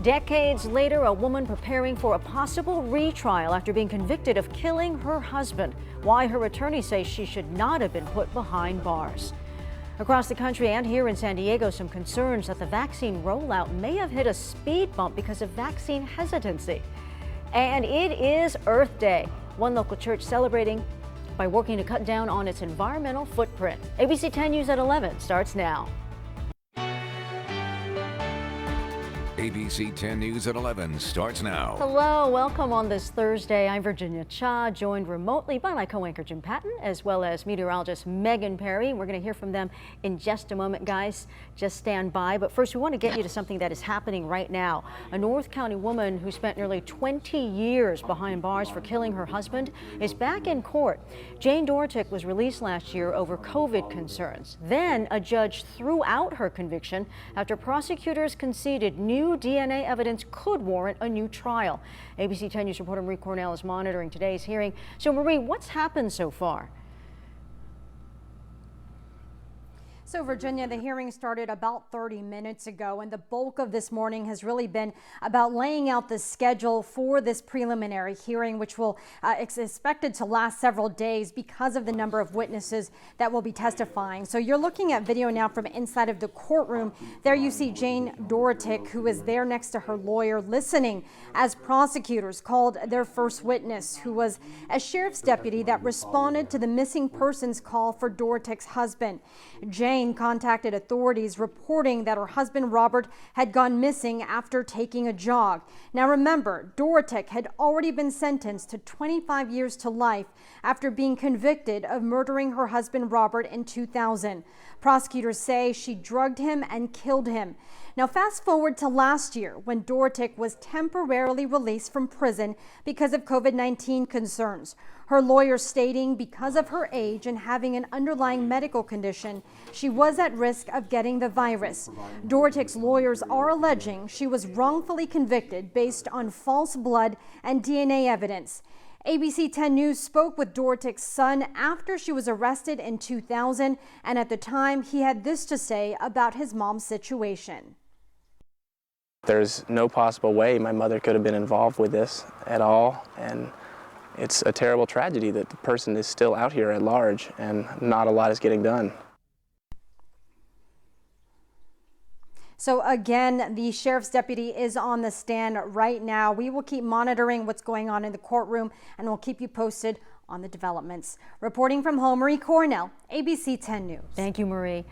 Decades later, a woman preparing for a possible retrial after being convicted of killing her husband. Why her attorney says she should not have been put behind bars. Across the country and here in San Diego, some concerns that the vaccine rollout may have hit a speed bump because of vaccine hesitancy. And it is Earth Day. One local church celebrating by working to cut down on its environmental footprint. ABC 10 News at 11 starts now. ABC 10 News at 11 starts now. Hello, welcome on this Thursday. I'm Virginia Cha, joined remotely by my co-anchor Jim Patton, as well as meteorologist Megan Perry. We're going to hear from them in just a moment, guys. Just stand by. But first, we want to get you to something that is happening right now. A North County woman who spent nearly 20 years behind bars for killing her husband is back in court. Jane Dortek was released last year over COVID concerns. Then a judge threw out her conviction after prosecutors conceded new DNA evidence could warrant a new trial. ABC 10 News reporter Marie Cornell is monitoring today's hearing. So Marie, what's happened so far? So Virginia, the hearing started about 30 minutes ago, and the bulk of this morning has really been about laying out the schedule for this preliminary hearing, which will is expected to last several days because of the number of witnesses that will be testifying. So you're looking at video now from inside of the courtroom. There you see Jane Dortek, who is there next to her lawyer, listening as prosecutors called their first witness, who was a sheriff's deputy that responded to the missing persons call for Dortek's husband. Jane contacted authorities reporting that her husband Robert had gone missing after taking a jog. Now remember, Dortek had already been sentenced to 25 years to life after being convicted of murdering her husband Robert in 2000. Prosecutors say she drugged him and killed him. Now fast forward to last year when Dortek was temporarily released from prison because of COVID-19 concerns. Her lawyer stating because of her age and having an underlying medical condition, she was at risk of getting the virus. Dortek's lawyers are alleging she was wrongfully convicted based on false blood and DNA evidence. ABC 10 News spoke with Dortek's son after she was arrested in 2000, and at the time he had this to say about his mom's situation. There's no possible way my mother could have been involved with this at all, and it's a terrible tragedy that the person is still out here at large and not a lot is getting done. So again, the sheriff's deputy is on the stand right now. We will keep monitoring what's going on in the courtroom, and we'll keep you posted on the developments. Reporting from home, Marie Cornell, ABC 10 News. Thank you, Marie.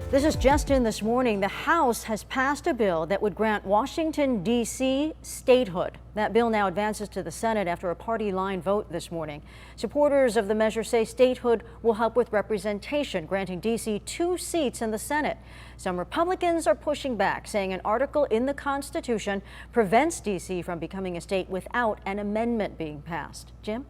This is just in this morning. The House has passed a bill that would grant Washington, D.C. statehood. That bill now advances to the Senate after a party line vote this morning. Supporters of the measure say statehood will help with representation, granting D.C. 2 seats in the Senate. Some Republicans are pushing back, saying an article in the Constitution prevents D.C. from becoming a state without an amendment being passed. Jim?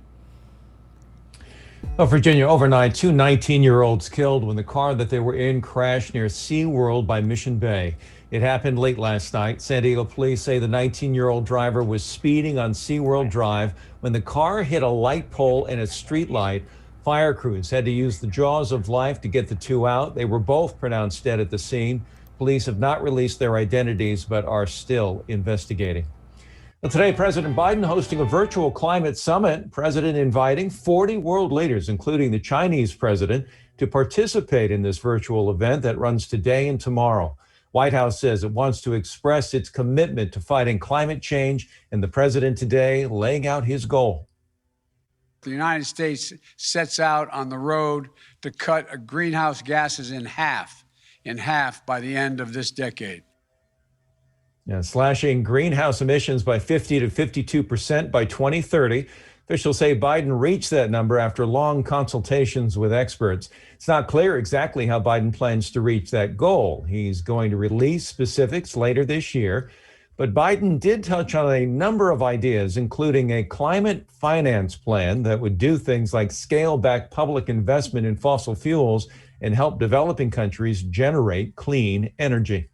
Well, Virginia, overnight, 2 19-year-olds killed when the car that they were in crashed near SeaWorld by Mission Bay. It happened late last night. San Diego police say the 19-year-old driver was speeding on SeaWorld Drive when the car hit a light pole and a street light. Fire crews had to use the jaws of life to get the two out. They were both pronounced dead at the scene. Police have not released their identities but are still investigating. Well, today, President Biden hosting a virtual climate summit. President inviting 40 world leaders, including the Chinese president, to participate in this virtual event that runs today and tomorrow. White House says it wants to express its commitment to fighting climate change, and the president today laying out his goal. The United States sets out on the road to cut greenhouse gases in half by the end of this decade. Yeah, slashing greenhouse emissions by 50 to 52% by 2030. Officials say Biden reached that number after long consultations with experts. It's not clear exactly how Biden plans to reach that goal. He's going to release specifics later this year. But Biden did touch on a number of ideas, including a climate finance plan that would do things like scale back public investment in fossil fuels and help developing countries generate clean energy.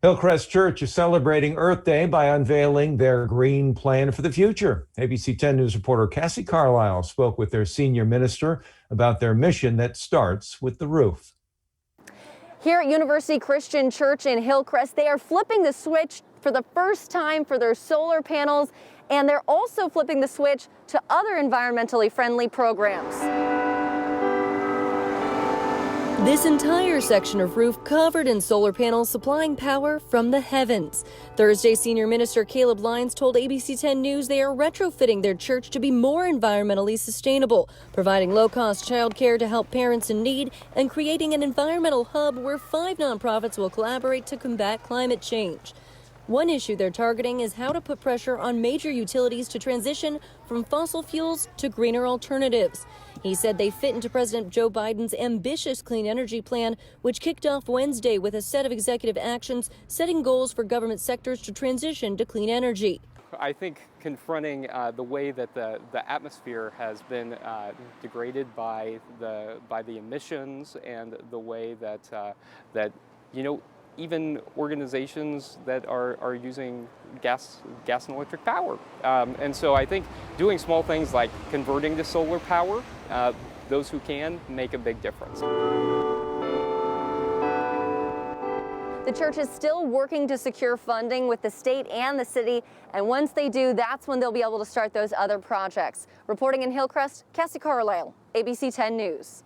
Hillcrest Church is celebrating Earth Day by unveiling their green plan for the future. ABC 10 News reporter Cassie Carlisle spoke with their senior minister about their mission that starts with the roof. Here at University Christian Church in Hillcrest, they are flipping the switch for the first time for their solar panels, and they're also flipping the switch to other environmentally friendly programs. This entire section of roof covered in solar panels supplying power from the heavens. Thursday, Senior Minister Caleb Lyons told ABC 10 News they are retrofitting their church to be more environmentally sustainable, providing low-cost childcare to help parents in need, and creating an environmental hub where 5 nonprofits will collaborate to combat climate change. One issue they're targeting is how to put pressure on major utilities to transition from fossil fuels to greener alternatives. He said they fit into President Joe Biden's ambitious clean energy plan, which kicked off Wednesday with a set of executive actions setting goals for government sectors to transition to clean energy. I think confronting the way that the atmosphere has been degraded by the emissions, and the way that even organizations that are using gas and electric power. And so I think doing small things like converting to solar power, those who can, make a big difference. The church is still working to secure funding with the state and the city, and once they do, that's when they'll be able to start those other projects. Reporting in Hillcrest, Cassie Carlisle, ABC 10 News.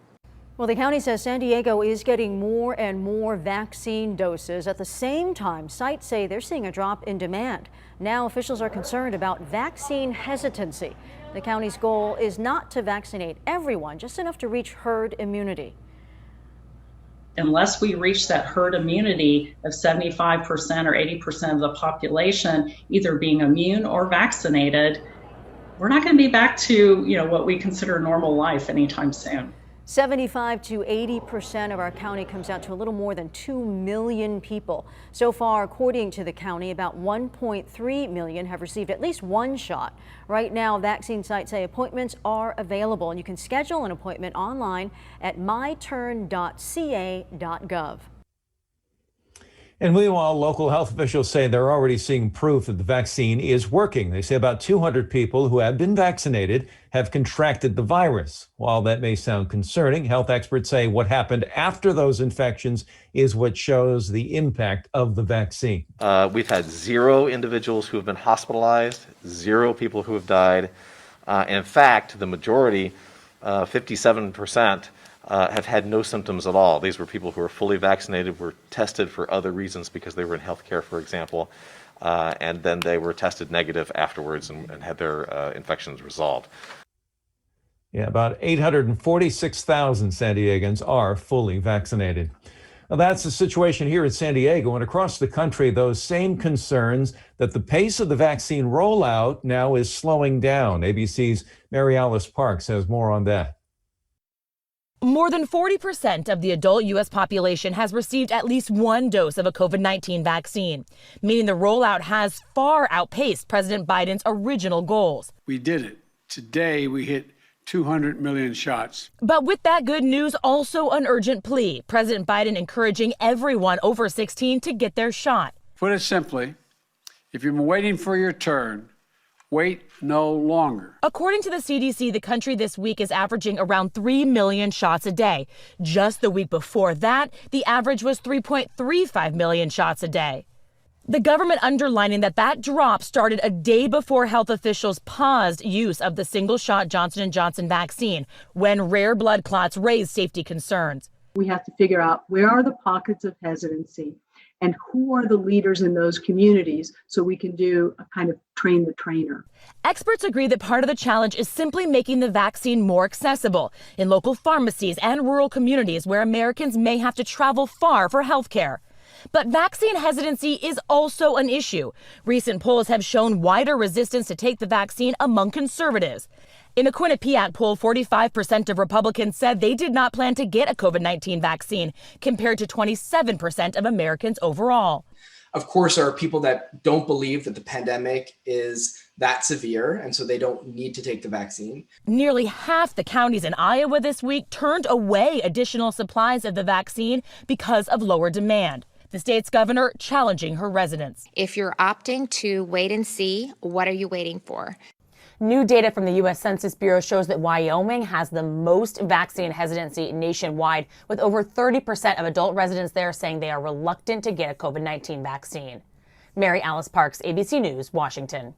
Well, the county says San Diego is getting more and more vaccine doses. At the same time, sites say they're seeing a drop in demand. Now officials are concerned about vaccine hesitancy. The county's goal is not to vaccinate everyone, just enough to reach herd immunity. Unless we reach that herd immunity of 75% or 80% of the population either being immune or vaccinated, we're not going to be back to, what we consider normal life anytime soon. 75 to 80% of our county comes out to a little more than 2 million people. So far, according to the county, about 1.3 million have received at least one shot. Right now, vaccine sites say appointments are available, and you can schedule an appointment online at myturn.ca.gov. And meanwhile, local health officials say they're already seeing proof that the vaccine is working. They say about 200 people who have been vaccinated have contracted the virus. While that may sound concerning, health experts say what happened after those infections is what shows the impact of the vaccine. We've had 0 individuals who have been hospitalized, 0 people who have died. In fact, the majority, 57%, have had no symptoms at all. These were people who were fully vaccinated, were tested for other reasons because they were in healthcare, for example, and then they were tested negative afterwards and had their infections resolved. Yeah, about 846,000 San Diegans are fully vaccinated. Now, that's the situation here in San Diego, and across the country, those same concerns that the pace of the vaccine rollout now is slowing down. ABC's Mary Alice Parks has more on that. More than 40% of the adult U.S. population has received at least one dose of a COVID-19 vaccine, meaning the rollout has far outpaced President Biden's original goals. We did it. Today, we hit 200 million shots. But with that good news, also an urgent plea. President Biden encouraging everyone over 16 to get their shot. Put it simply, if you've been waiting for your turn, wait no longer. According to the CDC, the country this week is averaging around 3 million shots a day. Just the week before that, the average was 3.35 million shots a day. The government underlining that drop started a day before health officials paused use of the single-shot Johnson & Johnson vaccine when rare blood clots raised safety concerns. We have to figure out where are the pockets of hesitancy and who are the leaders in those communities so we can do a kind of train the trainer. Experts agree that part of the challenge is simply making the vaccine more accessible in local pharmacies and rural communities where Americans may have to travel far for health care. But vaccine hesitancy is also an issue. Recent polls have shown wider resistance to take the vaccine among conservatives. In a Quinnipiac poll, 45% of Republicans said they did not plan to get a COVID-19 vaccine, compared to 27% of Americans overall. Of course, there are people that don't believe that the pandemic is that severe, and so they don't need to take the vaccine. Nearly half the counties in Iowa this week turned away additional supplies of the vaccine because of lower demand. The state's governor challenging her residents. If you're opting to wait and see, what are you waiting for? New data from the U.S. Census Bureau shows that Wyoming has the most vaccine hesitancy nationwide, with over 30% of adult residents there saying they are reluctant to get a COVID-19 vaccine. Mary Alice Parks, ABC News, Washington.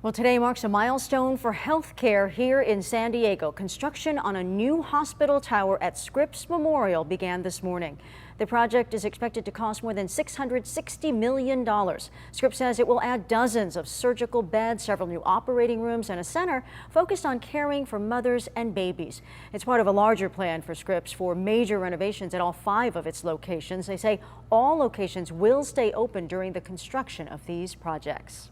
Well, today marks a milestone for healthcare here in San Diego. Construction on a new hospital tower at Scripps Memorial began this morning. The project is expected to cost more than $660 million. Scripps says it will add dozens of surgical beds, several new operating rooms, and a center focused on caring for mothers and babies. It's part of a larger plan for Scripps for major renovations at all 5 of its locations. They say all locations will stay open during the construction of these projects.